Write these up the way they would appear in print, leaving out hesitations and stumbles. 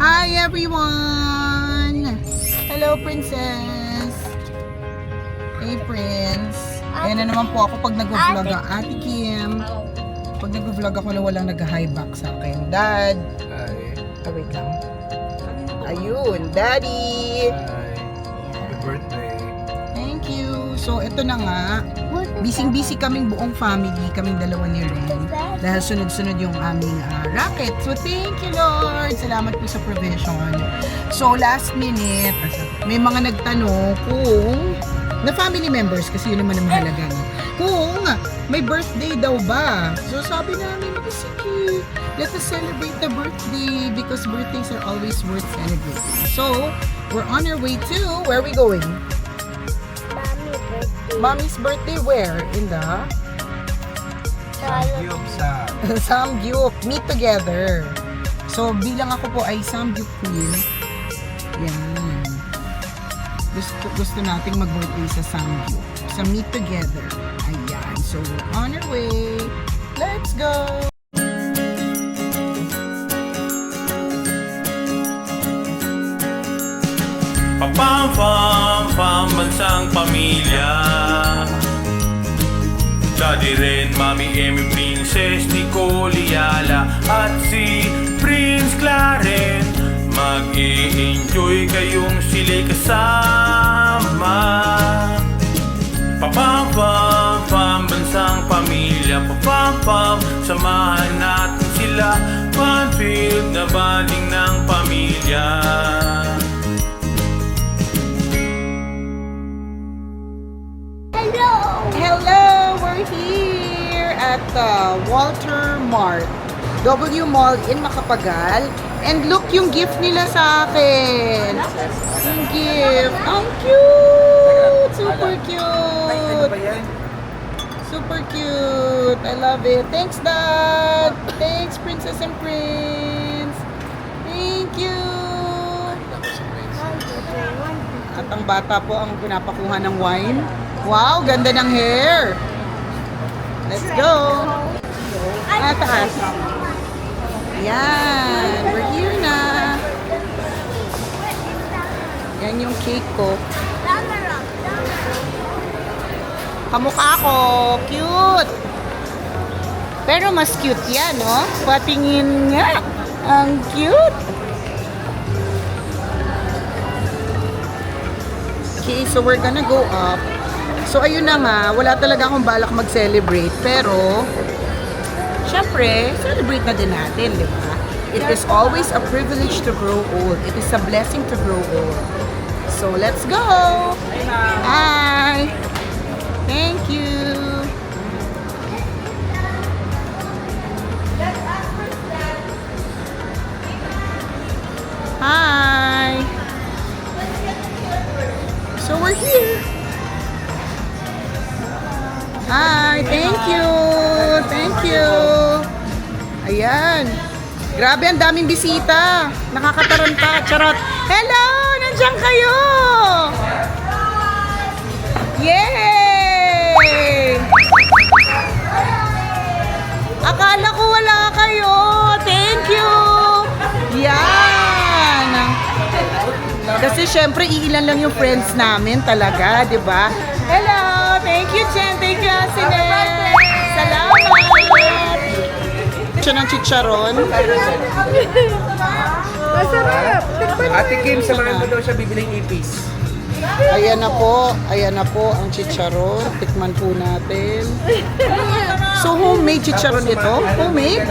Hi everyone! Hello Princess! Hey Prince! Ayan na naman po ako pag nag-vlog ang Ate Kim. Pag nag-vlog ako na walang nag-hi back sa akin. Dad! Hi. Oh, wait lang. Ayun, Daddy! Hi. Happy birthday. Thank you! So, ito na nga. Busy kaming buong family, kaming dalawa ni Ren. Dahil sunod-sunod yung aming racket. So, thank you, Lord! Salamat po sa provision. So, last minute, may mga nagtanong kung, na family members, kasi yun naman ang mahalaga, no? Kung may birthday daw ba? So, sabi namin, sige, let us celebrate the birthday because birthdays are always worth celebrating. So, we're on our way to, where are we going? Mommy's birthday where? In the? Samgyup sa Samgyup. Meet together. So, bilang ako po ay Samgyup Queen. Yan. Gusto nating mag-birthday sa Samgyup. Sa Meet Together. Ayan. So, we're on our way. Let's go! Pam bansang pamilya. Daddy Ren, Mami Emmy, Princess Nicole Yala at si Prince Clarence. Mag-i-enjoy kayong sila'y kasama. Pam bansang pamilya. Samahan natin sila. Fun-filled na banding ng pamilya. Hello! We're here at Walter Mart. W Mall in Macapagal. And look yung gift nila sa akin. Yung gift. Ang cute! Super cute! Super cute! I love it. Thanks, Dad! Thanks, Princess and Prince! Thank you! At ang bata po ang pinapakuha ng wine. Wow, ganda ng hair. Let's go. Taas. Yan, we're here na. Yan yung cake ko. Kamukha ko, cute. Pero mas cute yan, no? Patingin nga. Ang cute. Okay, so we're gonna go up. So, ayun na nga, wala talaga akong balak mag-celebrate, pero, syempre, celebrate na din natin, di ba? It is always a privilege to grow old. It is a blessing to grow old. So, let's go! Hi! Thank you! Hi! So, we're here! Hi, thank you. Thank you. Ayan. Grabe, ang daming bisita. Nakakataranta. Charot. Hello! Nandiyan kayo! Yay! Akala ko wala kayo. Thank you. Yan. Kasi syempre, iilan lang yung friends namin talaga, di ba? Hello! Thank you, Jen. Thank you, Asine. Salamat! Siya ng chicharon. Masarap! Ate Kim, samahan mo daw siya bibiling ipis. Ayan na po. Ayan na po ang chicharon. Tikman po natin. So, homemade chicharon ito? Homemade?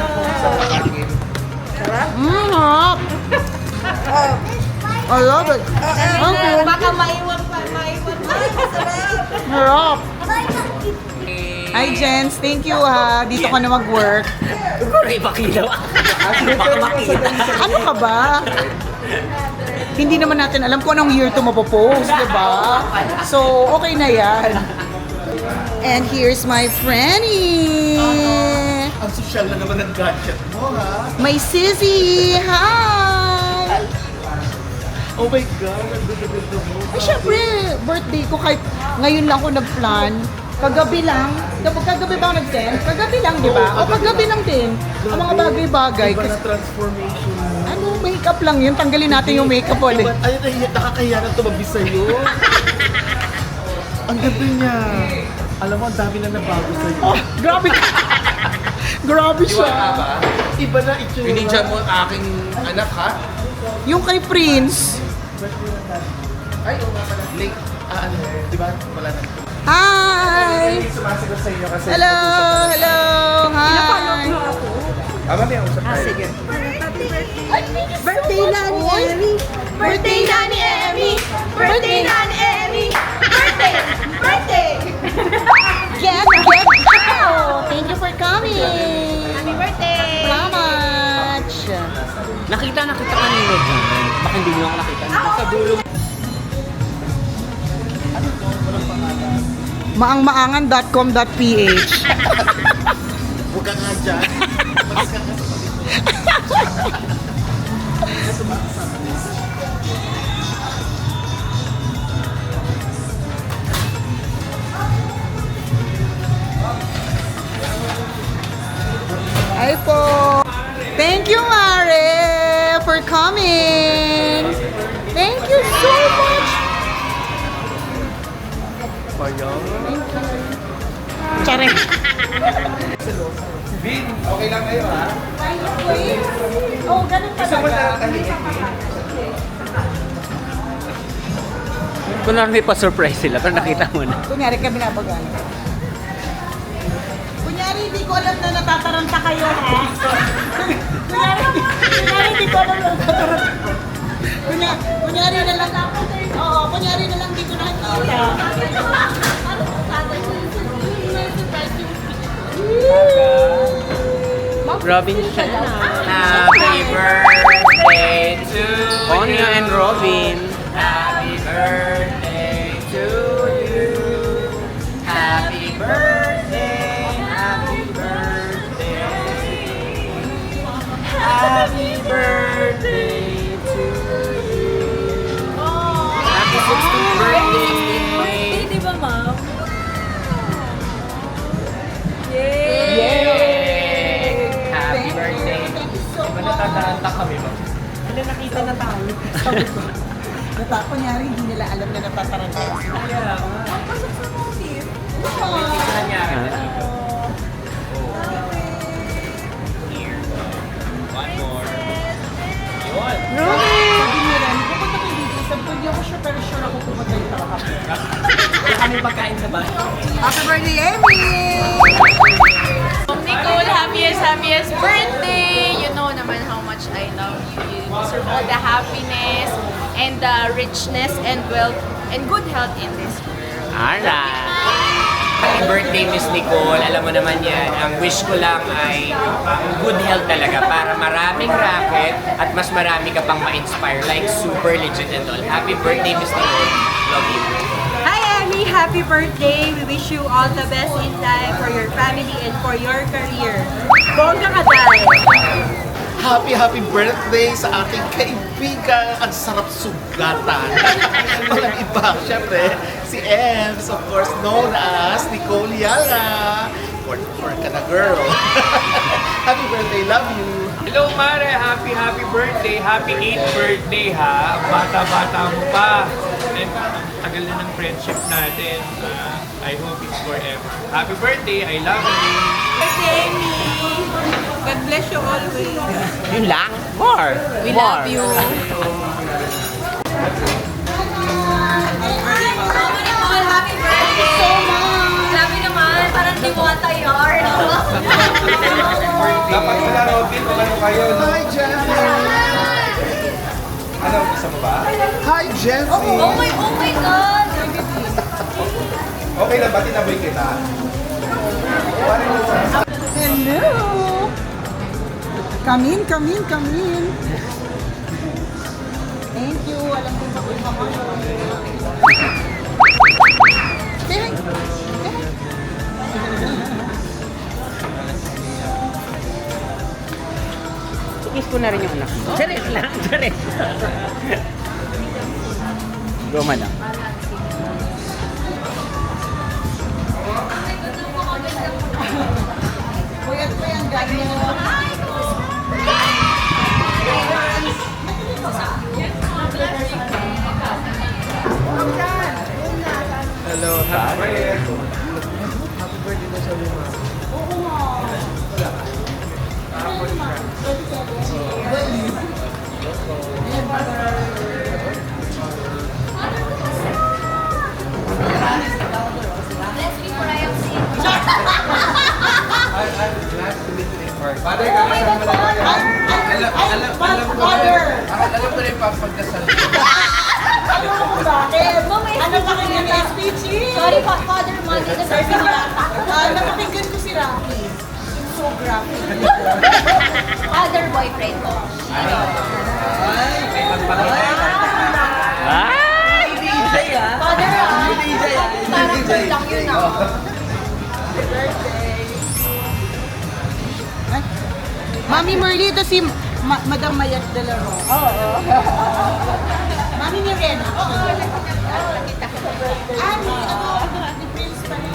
Sarap! I love it. Okay. Baka maiwan pa. Sarap! Hi, Jens. Thank you, ha. Dito ka na mag-work. Ano ka ba? Hindi naman natin alam kung anong year to mapopost, di ba? So, okay na yan. And here's my Franny. Ang social na naman ng gadget mo, ha? My Sissy. Hi! Oh my God, ang ganda-ganda mo. Ay, syempre, birthday ko kahit ngayon lang ako nag-plan. Kagabi lang. Kagabi ba ako nag-send? Kagabi lang, di ba? O kagabi lang din. Ang mga bagay-bagay. Iba na Kasi, transformation mo. ano, may Makeup lang yun. Tanggalin natin yung makeup ulit. Ay, nakakahiya na tumabi sa'yo. Ang ganda niya. Alam mo, ang dami na nabago sa'yo. Oh, grabe ka. Grabe siya. Iba na itsura. Pinidyan mo ang aking anak, ha? Yung kay Prince. Ay, oo nga pala. Late. Ano, di ba? Wala na. Hi! Sumasagot sa inyo kasi. Hello! Hello! Hi! Mamaya, usap tayo. Sige. Birthday na ni Emmy! Birthday na ni Emmy! Birthday na ni Emmy! Birthday! Birthday! Get! Oh, thank you for coming! Happy birthday! Salamat! Nakita kanina dyan. Baka hindi nyo ako nakita. Sa dulo. Maangmaangan.com.ph Huwag ka nga dyan. Mas ka nga sa Hi po! Thank you, Mare, for coming! Thank you so much! Tsare! Vin, okay lang kayo, ha? Oh, ganun Gusto mo na Kunwari may pa-surprise sila, pero nakita mo na. Kunyari ka binabagaan. Kunyari, hindi ko alam na natataranta kayo, ha? Kunyari, hindi ko alam na natataranta. Kunyari na lang. Oo, kunyari na lang di ko nakikita. Robin siya na. Happy birthday to Onya and Robin. Happy birthday to you. Happy birthday, happy birthday. Happy birthday to you. Happy 16th birthday. Di ba, ma'am? Yay! Happy birthday. Diba natataranta kami ba? Wala, nakita na tayo. Sabi ko. Kunyari, hindi nila alam na natataranta. Nangyari na Ah. dito. Here. One more. Yun. Sabi niya rin, pupunta kayo dito. Sabi ko, hindi ako sure, pero sure ako pupunta yung tawakap. Wala kami pagkain sa bahay. Happy birthday, Emmy! Nicole, happiest birthday! You know naman how much I love you. You deserve all the happiness and the richness and wealth and good health in this world. Alright. Happy birthday, Miss Nicole. Alam mo naman yan, ang wish ko lang ay good health talaga para maraming racket at mas marami ka pang ma-inspire like super legit and all. Happy birthday, Miss Nicole. Love you. Hi Emmy! Happy birthday! We wish you all the best in life for your family and for your career. Bongga ka dahil! Happy birthday sa aking kaibigan. Ang sarap sugatan. Walang iba. Siyempre, si Ems, of course, known as Nicole Yala. 44 ka na, girl. Happy birthday. Love you. Hello, Mare. Happy birthday. Happy 8th birthday, ha. Bata-bata mo pa. And tagal na ng friendship natin. I hope it's forever. Happy birthday. I love you. Birthday Emmy! God bless you always! Yun lang. More. We love you! Nicole, happy birthday! So much! Grabe naman, parang di mo atayar. Dapat pala, Robin, kung ano kayo. Hi, Jeffy. Ano, gusto mo ba? Hi, Jeffy. Oh my God! Okay lang ba, tinaboy kita? Hello! Come in. Thank you. Alam ko ba kung ako. Kiss ko na rin yung anak ko. Charis lang. Charis. Goma lang. Puyat pa yan, ganyan. first. Father, kakasama na tayo. Alam ko na yung papagdasal. Alam mo bakit? Ano pakinggan ni SPG? Sorry po, Father Monday na sabi mo Napakinggan ko si Rocky. So graphic. Father boyfriend ko. Father, parang girl lang yun Mami Merly, ito si Madam Mayat de la Rosa. Oo. Mami ni Rena. Ni Prince pa rin.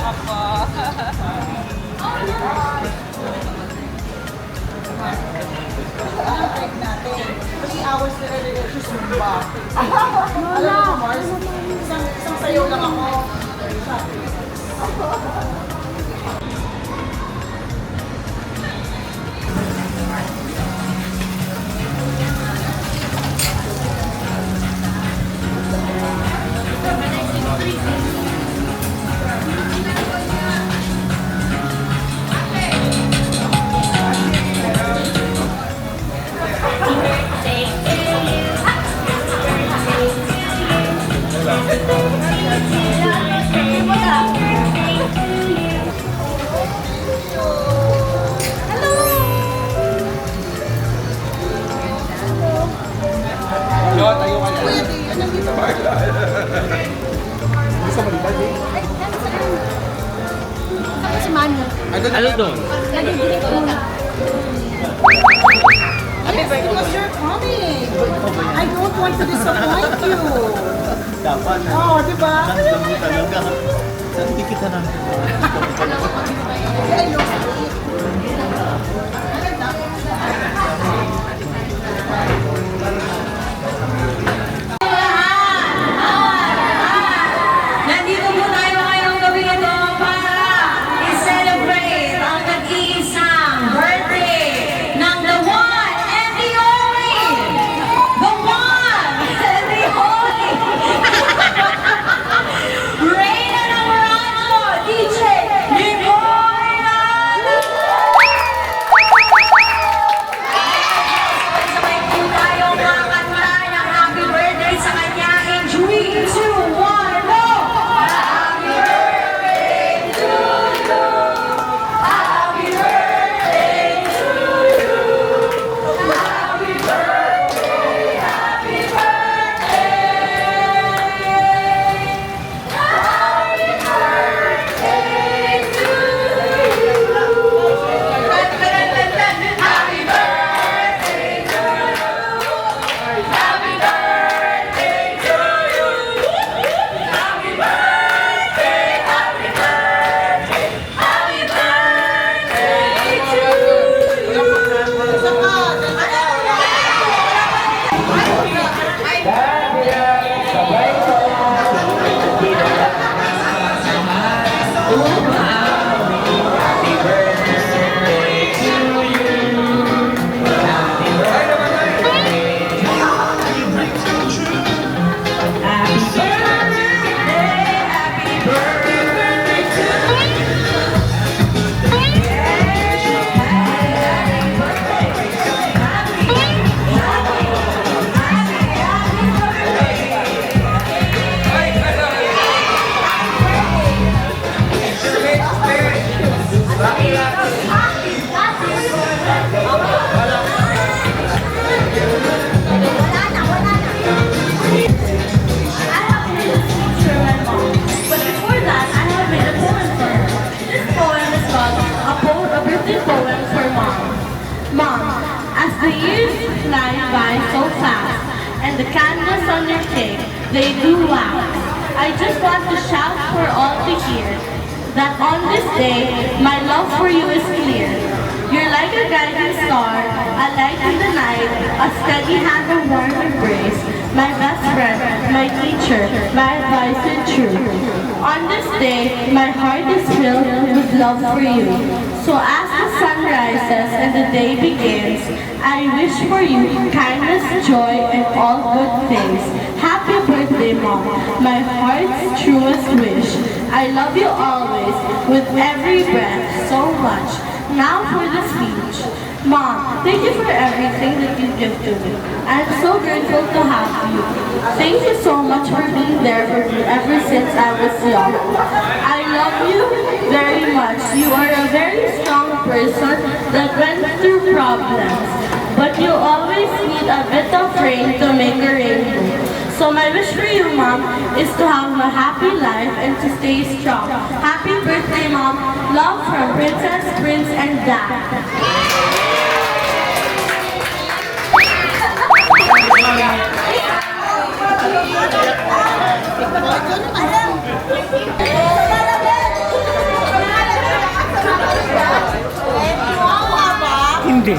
Anong break natin? 3 hours na rin sa Zumba. Alam mo, Mars, isang sayaw lang ako. Si Manu. Ano doon? Yes, because you're coming. I don't want to disappoint you. Dapat. Oh, di ba? Nandun mo talaga. Hindi kita nandun. I love it. Nandito po tayo ngayong gabi ito para i-celebrate ang nag-iisang birthday ng the one and the only! The one and the only! Reyna ng Rancho, DJ Nicole Inal! Sabay po tayo makakanta ng happy birthday sa kanya in 3, 2, 1, go! But before that, I have made a poem for her. This poem is called A Birthday Poem for Mom. Mom, as the years fly by so fast, and the candles on your cake, they do wax. I just want to shout for all to hear that on this day, my love for you is clear. You're like a guiding star, a light in the night, a steady hand, a warm embrace, my best friend, my teacher, my advice and truth. On this day, my heart is filled with love for you. So as the sun rises and the day begins, I wish for you kindness, joy, and all good things. Happy birthday, Mom, my heart's truest wish. I love you always, with every breath, so much. Now for the speech. Mom, thank you for everything that you give to me. I'm so grateful to have you. Thank you so much for being there for me ever since I was young. I love you very much. You are a very strong person that went through problems. But you always need a bit of rain to make a rainbow. So my wish for you, Mom, is to have a happy life and to stay strong. Happy birthday, Mom. Love from Princess, Prince, and Dad. Hindi.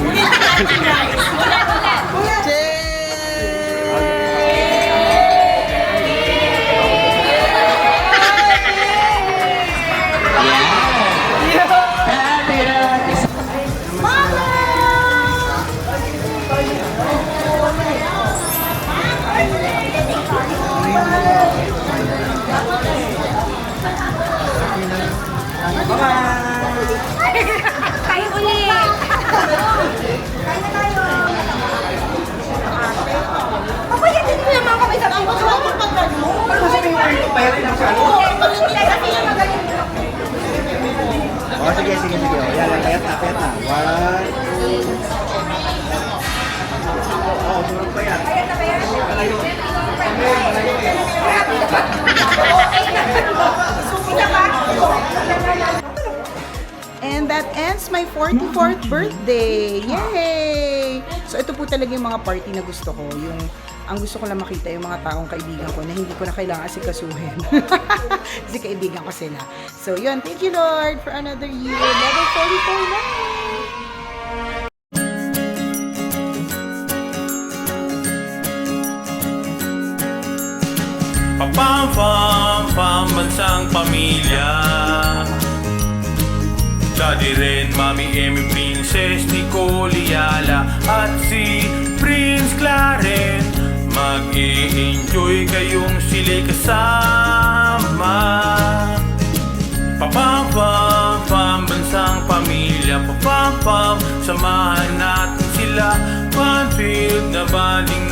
Kayo ulit! Papayatin mo naman kami sa mga Oh, sige. Yan lang, payat na. One. Oh, durog pa yan. And that ends my 44th birthday. Yay! So ito po talaga yung mga party na gusto ko. Ang gusto ko lang makita yung mga taong kaibigan ko na hindi ko na kailangan asikasuhin. Kasi kaibigan ko sila. So yun, thank you Lord for another year. Level 44 na! Pambansang pamilya. Daddy Ren, Mami Emmy, Princess Nicole Yala at si Prince Clarence. Mag-i-enjoy kayong sila'y kasama. Pambansang pamilya. Samahan natin sila. Fun-filled na banding